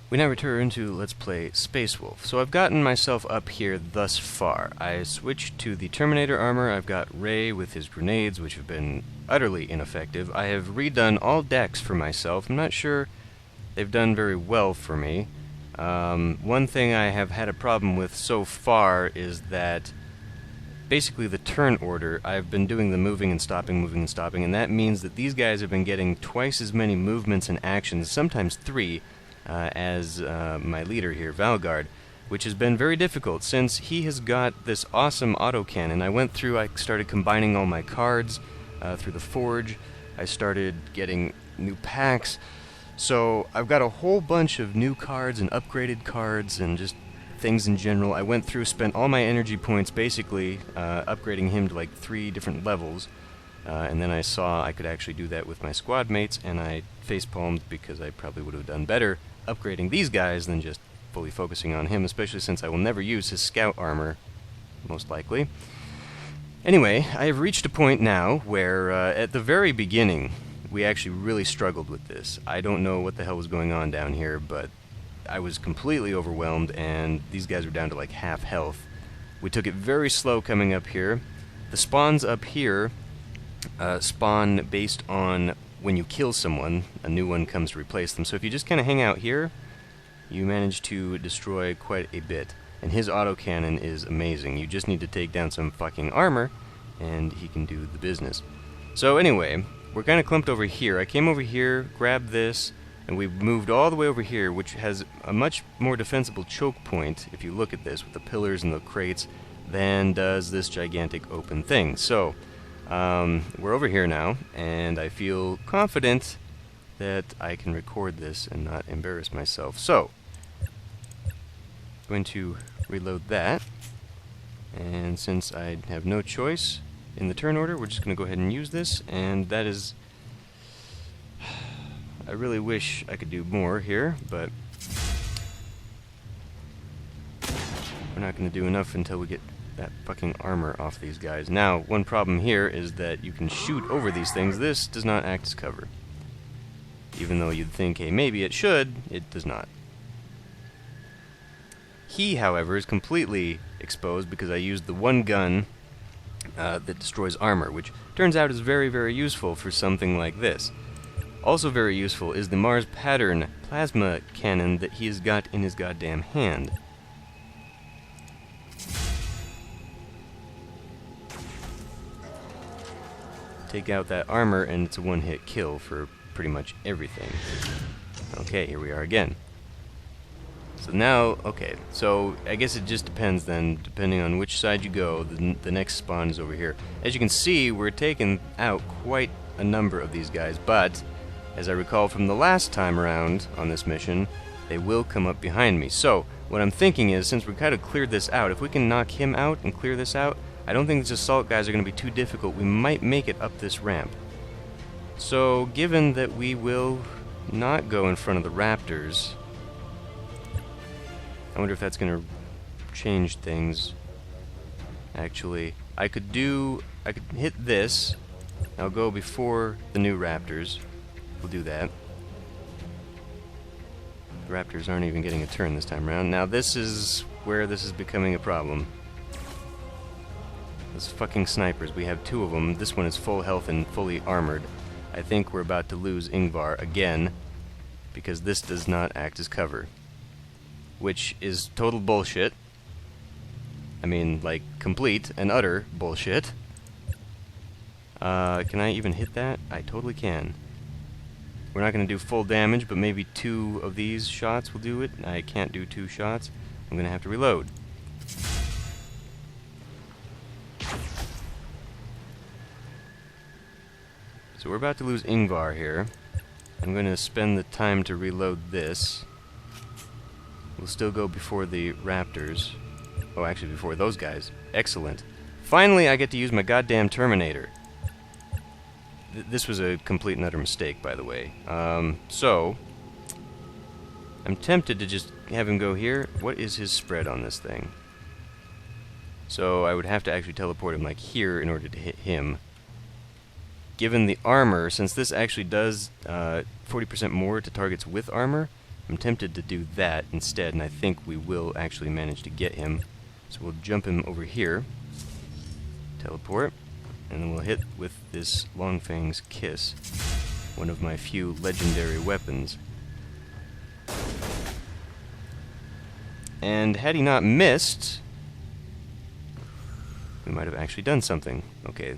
We now return to Let's Play Space Wolf. So I've gotten myself up here thus far. I switched to the Terminator armor. I've got Ray with his grenades, which have been utterly ineffective. I have redone all decks for myself. I'm not sure they've done very well for me. One thing I have had a problem with so far is that basically the turn order, I've been doing the moving and stopping, and that means that these guys have been getting twice as many movements and actions, sometimes 3, as my leader here, Valgard, which has been very difficult since he has got this awesome autocannon. I started combining all my cards through the forge. I started getting new packs. So I've got a whole bunch of new cards and upgraded cards and just things in general. I went through, spent all my energy points basically upgrading him to like 3 different levels. And then I saw I could actually do that with my squad mates, and I facepalmed because I probably would have done better upgrading these guys than just fully focusing on him, especially since I will never use his scout armor, most likely. Anyway, I have reached a point now where at the very beginning we actually really struggled with this. I don't know what the hell was going on down here, but I was completely overwhelmed, and these guys were down to like half health. We took it very slow coming up here. The spawns up here spawn based on when you kill someone, a new one comes to replace them. So if you just kind of hang out here, you manage to destroy quite a bit. And his autocannon is amazing. You just need to take down some fucking armor, and he can do the business. So anyway, we're kind of clumped over here. I came over here, grabbed this, and we moved all the way over here, which has a much more defensible choke point, if you look at this, with the pillars and the crates, than does this gigantic open thing. So we're over here now, and I feel confident that I can record this and not embarrass myself. So, I'm going to reload that, and since I have no choice in the turn order, we're just going to go ahead and use this, and that is... I really wish I could do more here, but we're not going to do enough until we get that fucking armor off these guys. Now, one problem here is that you can shoot over these things. This does not act as cover. Even though you'd think, hey, maybe it should, it does not. He, however, is completely exposed because I used the one gun that destroys armor, which turns out is very, very useful for something like this. Also very useful is the Mars Pattern plasma cannon that he has got in his goddamn hand. Take out that armor and it's a one-hit kill for pretty much everything. Okay, here we are again. So now, okay, so I guess it just depends then, depending on which side you go, the next spawn is over here. As you can see, we're taking out quite a number of these guys, but as I recall from the last time around on this mission, they will come up behind me. So what I'm thinking is, since we kind of cleared this out, if we can knock him out and clear this out, I don't think these assault guys are going to be too difficult. We might make it up this ramp. So, given that we will not go in front of the raptors, I wonder if that's going to change things. Actually, I could hit this. I'll go before the new raptors. We'll do that. The raptors aren't even getting a turn this time around. Now, this is where this is becoming a problem. Those fucking snipers, we have 2 of them. This one is full health and fully armored. I think we're about to lose Ingvar again, because this does not act as cover. Which is total bullshit. I mean, like, complete and utter bullshit. Can I even hit that? I totally can. We're not going to do full damage, but maybe 2 of these shots will do it. I can't do 2 shots. I'm going to have to reload. So we're about to lose Ingvar here. I'm going to spend the time to reload this. We'll still go before the raptors. Oh, actually before those guys. Excellent. Finally, I get to use my goddamn Terminator. This was a complete and utter mistake, by the way. So, I'm tempted to just have him go here. What is his spread on this thing? So I would have to actually teleport him like here in order to hit him. Given the armor, since this actually does 40% more to targets with armor, I'm tempted to do that instead, and I think we will actually manage to get him. So we'll jump him over here, teleport, and then we'll hit with this Longfang's Kiss, one of my few legendary weapons. And had he not missed, we might have actually done something. Okay,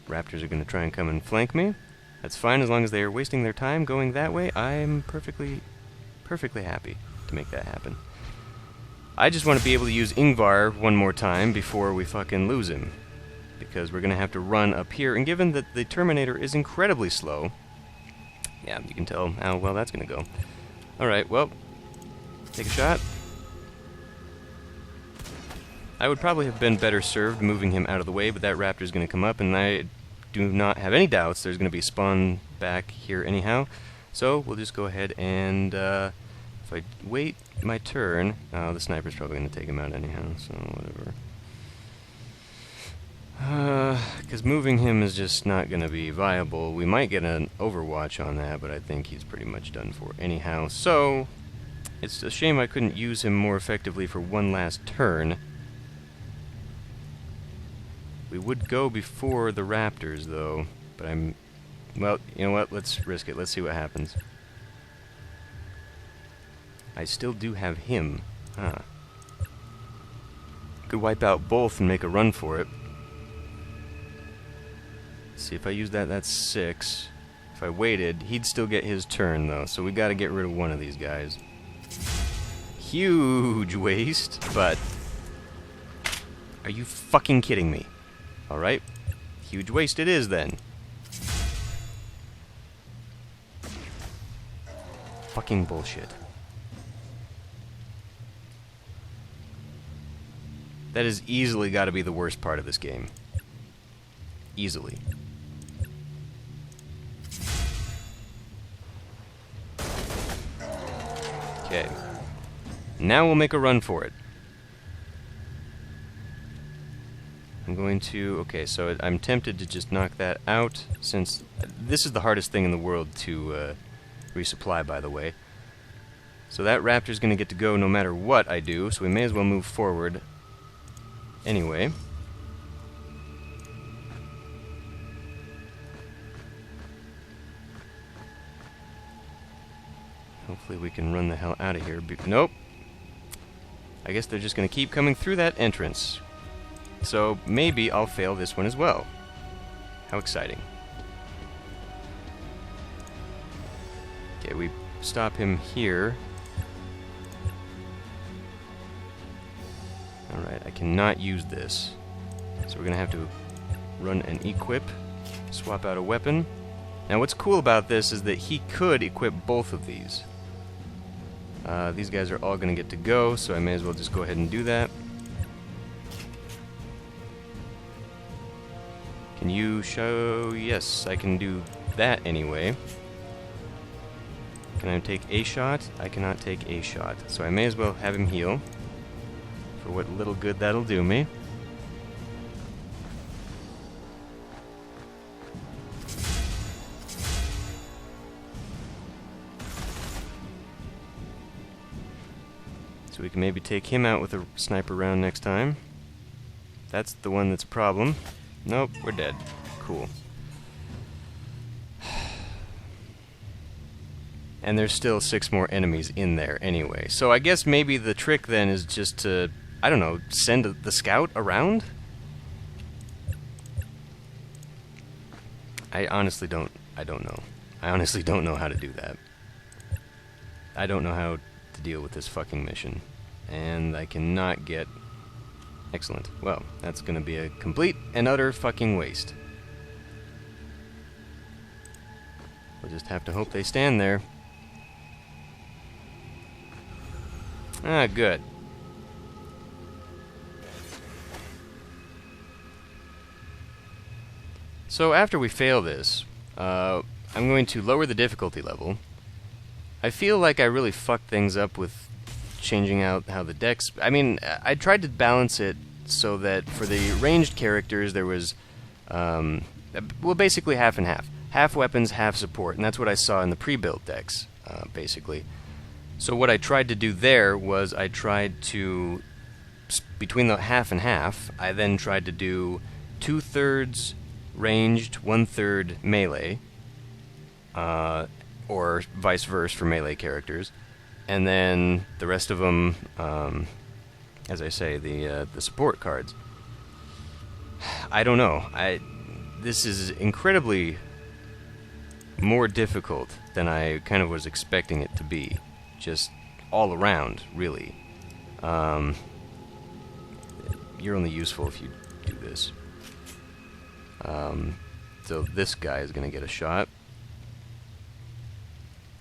raptors are going to try and come and flank me. That's fine as long as they are wasting their time going that way. I'm perfectly happy to make that happen. I just want to be able to use Ingvar one more time before we fucking lose him, because we're going to have to run up here, and given that the Terminator is incredibly slow, yeah, you can tell how well that's going to go. Alright, well, take a shot. I would probably have been better served moving him out of the way, but that raptor is going to come up, and I do not have any doubts there's going to be spawn back here anyhow. So we'll just go ahead and, if I wait my turn, the sniper's probably going to take him out anyhow, so whatever. Because moving him is just not going to be viable. We might get an overwatch on that, but I think he's pretty much done for anyhow. So, it's a shame I couldn't use him more effectively for one last turn. We would go before the raptors, though, but well, you know what, let's risk it. Let's see what happens. I still do have him. Huh. Could wipe out both and make a run for it. See, if I use that, that's 6. If I waited, he'd still get his turn, though, so we gotta get rid of one of these guys. Huge waste, but... Are you fucking kidding me? Alright, huge waste it is, then. Fucking bullshit. That has easily got to be the worst part of this game. Easily. Okay. Now we'll make a run for it. I'm going to... Okay, so I'm tempted to just knock that out, since this is the hardest thing in the world to resupply, by the way. So that raptor's going to get to go no matter what I do, so we may as well move forward anyway. Hopefully we can run the hell out of here. Nope. I guess they're just going to keep coming through that entrance. So maybe I'll fail this one as well. How exciting. Okay, we stop him here. Alright, I cannot use this. So we're going to have to run an equip, swap out a weapon. Now what's cool about this is that he could equip both of these. These guys are all going to get to go, so I may as well just go ahead and do that. Can you show... Yes, I can do that anyway. Can I take a shot? I cannot take a shot, so I may as well have him heal. For what little good that'll do me. So we can maybe take him out with a sniper round next time. That's the one that's a problem. Nope, we're dead. Cool. And there's still 6 more enemies in there anyway. So I guess maybe the trick then is just to, I don't know, send the scout around? I honestly don't know. I honestly don't know how to do that. I don't know how to deal with this fucking mission. And I cannot get... Excellent. Well, that's gonna be a complete and utter fucking waste. We'll just have to hope they stand there. Ah, good. So after we fail this, I'm going to lower the difficulty level. I feel like I really fucked things up with changing out how the decks... I mean, I tried to balance it so that for the ranged characters there was, well, basically half and half. Half weapons, half support, and that's what I saw in the pre-built decks, basically. So what I tried to do there was I tried to, between the half and half, I then tried to do 2/3 ranged, 1/3 melee, or vice versa for melee characters, and then the rest of them, as I say, the support cards. I don't know. This is incredibly more difficult than I kind of was expecting it to be, just all around, really. You're only useful if you do this. So this guy is going to get a shot.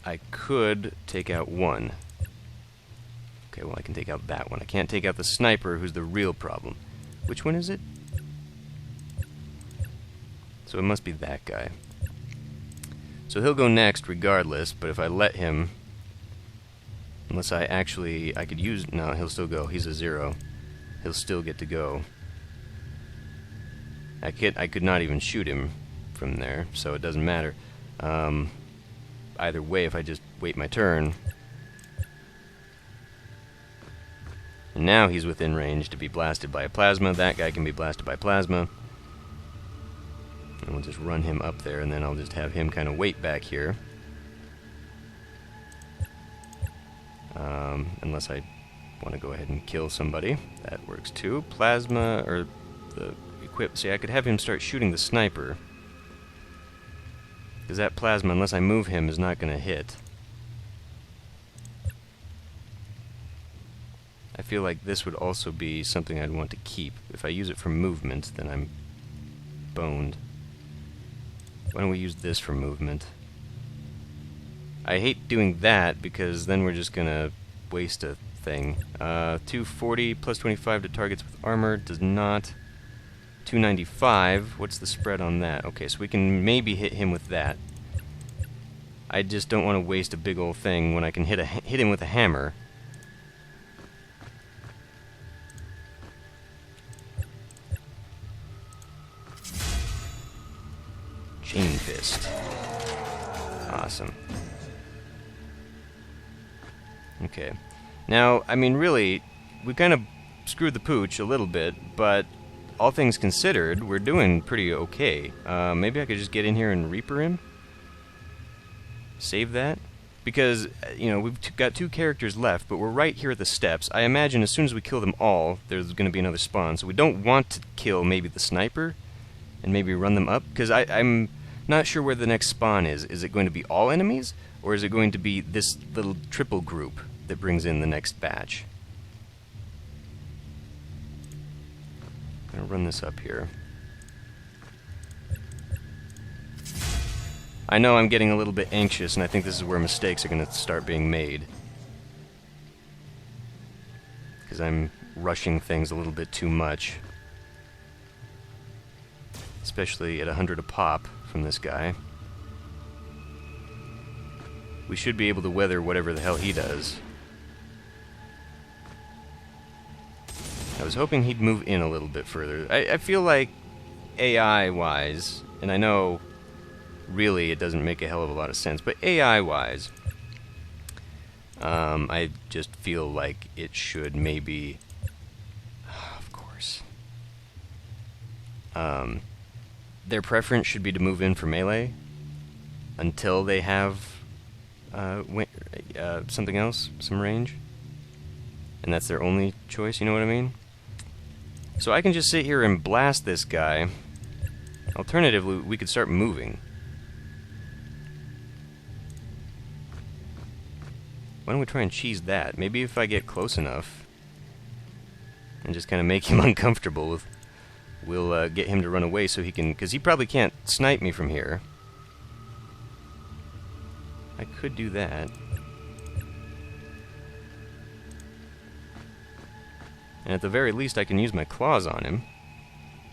I could take out one. Okay, well I can take out that one. I can't take out the sniper, who's the real problem. Which one is it? So it must be that guy. So he'll go next regardless, but if I let him, unless I could use, no, he'll still go. He's a 0. He'll still get to go. I could not even shoot him from there, so it doesn't matter. Either way, if I just wait my turn. And now he's within range to be blasted by a plasma. That guy can be blasted by plasma. And we'll just run him up there, and then I'll just have him kind of wait back here. Unless I want to go ahead and kill somebody. That works too. Plasma, or the equip. See, I could have him start shooting the sniper. Because that plasma, unless I move him, is not going to hit. I feel like this would also be something I'd want to keep. If I use it for movement, then I'm boned. Why don't we use this for movement? I hate doing that, because then we're just going to waste a thing. 240 plus 25 to targets with armor does not. 295. What's the spread on that? Okay, so we can maybe hit him with that. I just don't want to waste a big old thing when I can hit him with a hammer. Chain fist. Awesome. Okay. Now, I mean, really, we kind of screwed the pooch a little bit, but all things considered, we're doing pretty okay. Maybe I could just get in here and Reaper him? Save that? Because, you know, we've got 2 characters left, but we're right here at the steps. I imagine as soon as we kill them all, there's going to be another spawn. So we don't want to kill maybe the sniper and maybe run them up. Because I'm not sure where the next spawn is. Is it going to be all enemies? Or is it going to be this little triple group that brings in the next batch? I'm going to run this up here. I know I'm getting a little bit anxious, and I think this is where mistakes are going to start being made. Because I'm rushing things a little bit too much. Especially at 100 a pop from this guy. We should be able to weather whatever the hell he does. I was hoping he'd move in a little bit further. I feel like AI-wise, and I know really it doesn't make a hell of a lot of sense, but AI-wise, I just feel like it should maybe, of course, their preference should be to move in for melee until they have something else, some range, and that's their only choice, you know what I mean? So I can just sit here and blast this guy. Alternatively, we could start moving. Why don't we try and cheese that? Maybe if I get close enough and just kind of make him uncomfortable, we'll get him to run away so he can, because he probably can't snipe me from here. I could do that. And at the very least, I can use my claws on him.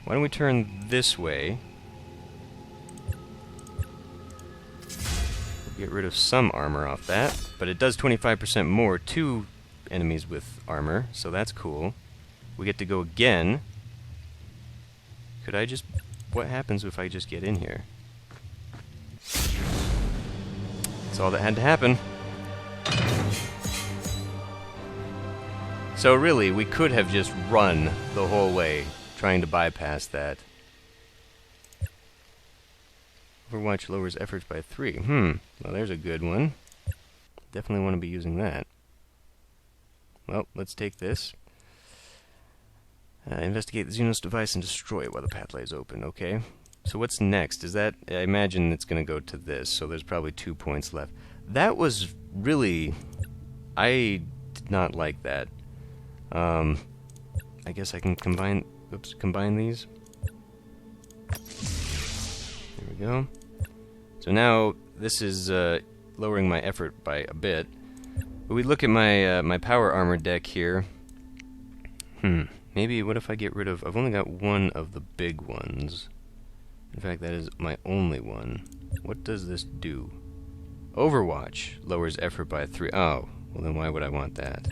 Why don't we turn this way? Get rid of some armor off that, but it does 25% more to enemies with armor, so that's cool. We get to go again. Could I just... What happens if I just get in here? That's all that had to happen. So really, we could have just run the whole way, trying to bypass that. Overwatch lowers efforts by 3. Well, there's a good one. Definitely want to be using that. Well, let's take this. Investigate the Xenos device and destroy it while the path lays open. Okay. So what's next? Is that... I imagine it's going to go to this, so there's probably 2 points left. That was really... I did not like that. I guess I can combine... Oops, combine these. There we go. So now, this is lowering my effort by a bit. But we look at my my power armor deck here. Maybe, what if I get rid of... I've only got one of the big ones. In fact, that is my only one. What does this do? Overwatch lowers effort by 3. Oh, well then why would I want that?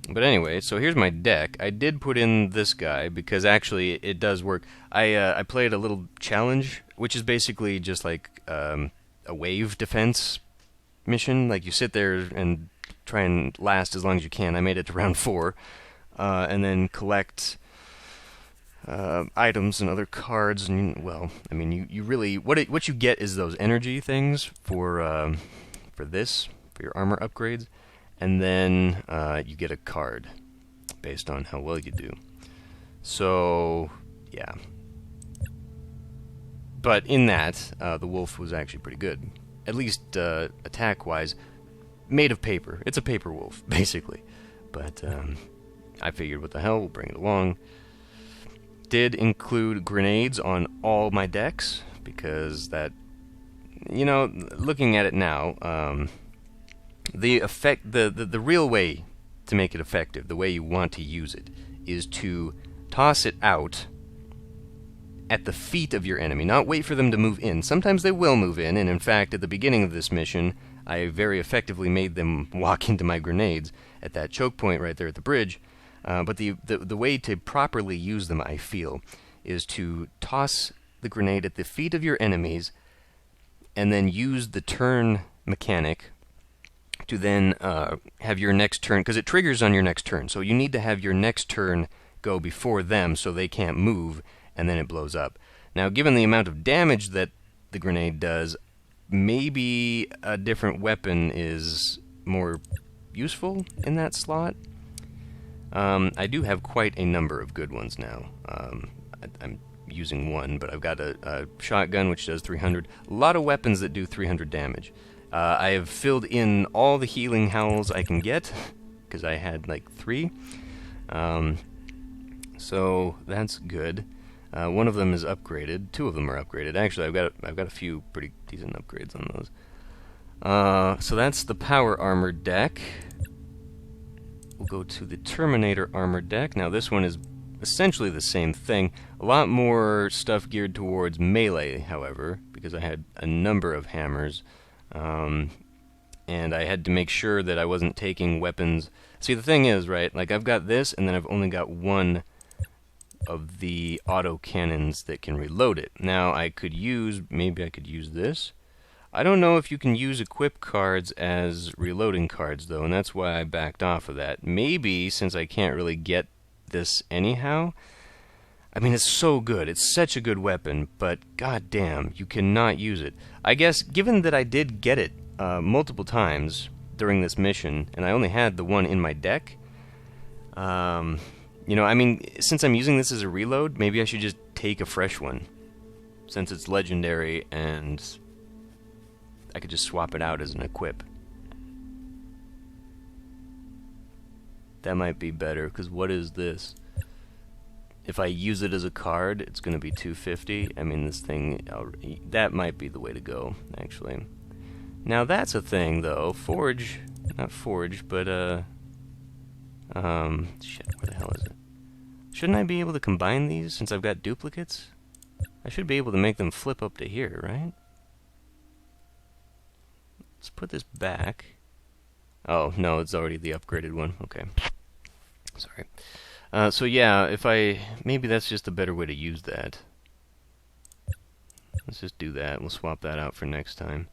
But anyway, so here's my deck. I did put in this guy because actually it does work. I played a little challenge, which is basically just like a wave defense mission. Like you sit there and try and last as long as you can. I made it to round 4, and then collect items and other cards. And well, I mean, you really what you get is those energy things for your armor upgrades, and then you get a card based on how well you do. So yeah, but in that the wolf was actually pretty good, at least attack-wise. Made of paper. It's a paper wolf, basically. But I figured, what the hell, we'll bring it along. Did include grenades on all my decks, because that, you know, looking at it now, the real way to make it effective, the way you want to use it, is to toss it out at the feet of your enemy, not wait for them to move in. Sometimes they will move in, and in fact, at the beginning of this mission, I very effectively made them walk into my grenades at that choke point right there at the bridge. But the way to properly use them, I feel, is to toss the grenade at the feet of your enemies and then use the turn mechanic to then have your next turn, because it triggers on your next turn. So you need to have your next turn go before them so they can't move, and then it blows up. Now, given the amount of damage that the grenade does, maybe a different weapon is more useful in that slot. I do have quite a number of good ones now. I'm using one, but I've got a shotgun which does 300. A lot of weapons that do 300 damage. I have filled in all the healing howls I can get, because I had like 3. So that's good. One of them is upgraded. 2 of them are upgraded. Actually, I've got a few pretty decent upgrades on those. So that's the power armor deck. We'll go to the Terminator armor deck. Now this one is essentially the same thing. A lot more stuff geared towards melee, however, because I had a number of hammers. And I had to make sure that I wasn't taking weapons. See, the thing is, right, like I've got this, and then I've only got one of the auto cannons that can reload it. Now maybe I could use this. I don't know if you can use equip cards as reloading cards though, and that's why I backed off of that. Maybe, since I can't really get this anyhow, I mean, it's so good, it's such a good weapon, but goddamn, you cannot use it. I guess, given that I did get it multiple times during this mission, and I only had the one in my deck, you know, I mean, since I'm using this as a reload, maybe I should just take a fresh one, since it's legendary, and I could just swap it out as an equip. That might be better, because what is this? If I use it as a card, it's going to be 250. I mean, this thing, that might be the way to go, actually. Now, that's a thing, though. Not forge, but, shit, where the hell is it? Shouldn't I be able to combine these, since I've got duplicates? I should be able to make them flip up to here, right? Let's put this back. Oh, no, it's already the upgraded one. Okay. Sorry. So yeah, maybe that's just a better way to use that. Let's just do that. We'll swap that out for next time.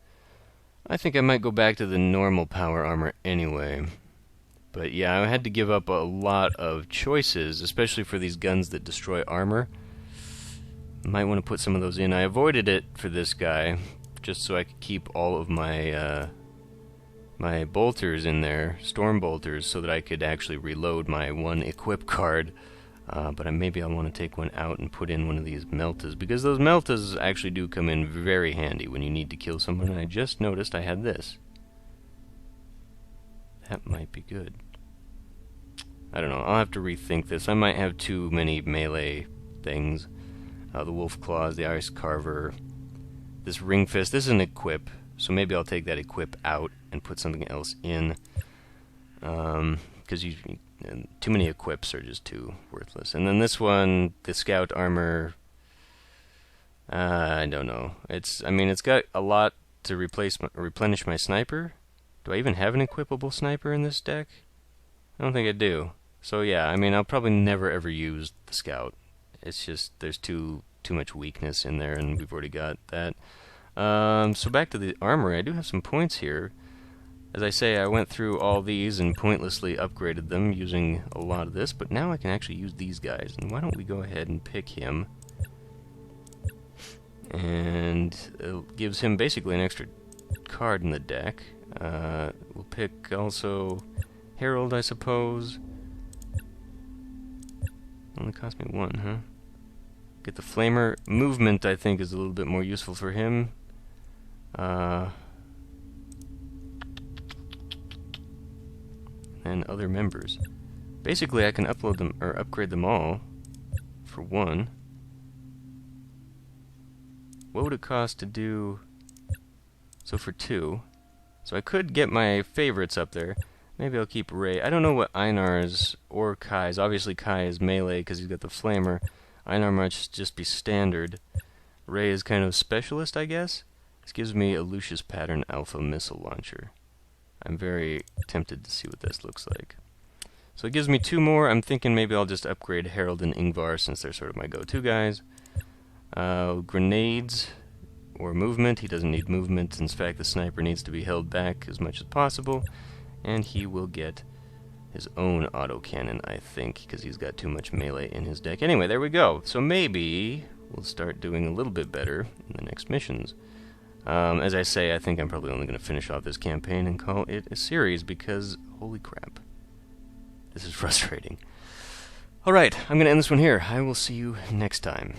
I think I might go back to the normal power armor anyway. But yeah, I had to give up a lot of choices, especially for these guns that destroy armor. Might want to put some of those in. I avoided it for this guy, just so I could keep all of my my bolters in there, storm bolters, so that I could actually reload my one equip card. But maybe I'll want to take one out and put in one of these meltas, because those meltas actually do come in very handy when you need to kill someone, and I just noticed I had this. That might be good. I don't know, I'll have to rethink this. I might have too many melee things. The Wolf Claws, the Ice Carver, this Ring Fist. This is an equip, so maybe I'll take that equip out and put something else in. Because too many equips are just too worthless. And then this one, the Scout Armor, I don't know. It's got a lot to replenish my sniper. Do I even have an equipable sniper in this deck? I don't think I do. So yeah, I'll probably never ever use the Scout. It's just, there's too much weakness in there, and we've already got that. So back to the armory, I do have some points here. As I say, I went through all these and pointlessly upgraded them using a lot of this, but now I can actually use these guys. And why don't we go ahead and pick him? And it gives him basically an extra card in the deck. We'll pick also Herald, I suppose. Only cost me one, huh? Get the Flamer. Movement, I think, is a little bit more useful for him. And other members. Basically, I can upload them or upgrade them all for one. What would it cost to do? So for two. So I could get my favorites up there. Maybe I'll keep Ray. I don't know what Einar's or Kai's. Obviously Kai is melee because he's got the Flamer. Einar might just be standard. Ray is kind of specialist, I guess. This gives me a Lucius Pattern Alpha Missile Launcher. I'm very tempted to see what this looks like. So it gives me two more. I'm thinking maybe I'll just upgrade Harold and Ingvar since they're sort of my go-to guys. Grenades or movement. He doesn't need movement. In fact, the sniper needs to be held back as much as possible. And he will get his own autocannon, I think, because he's got too much melee in his deck. Anyway, there we go. So maybe we'll start doing a little bit better in the next missions. As I say, I think I'm probably only going to finish off this campaign and call it a series because, holy crap, this is frustrating. Alright, I'm going to end this one here. I will see you next time.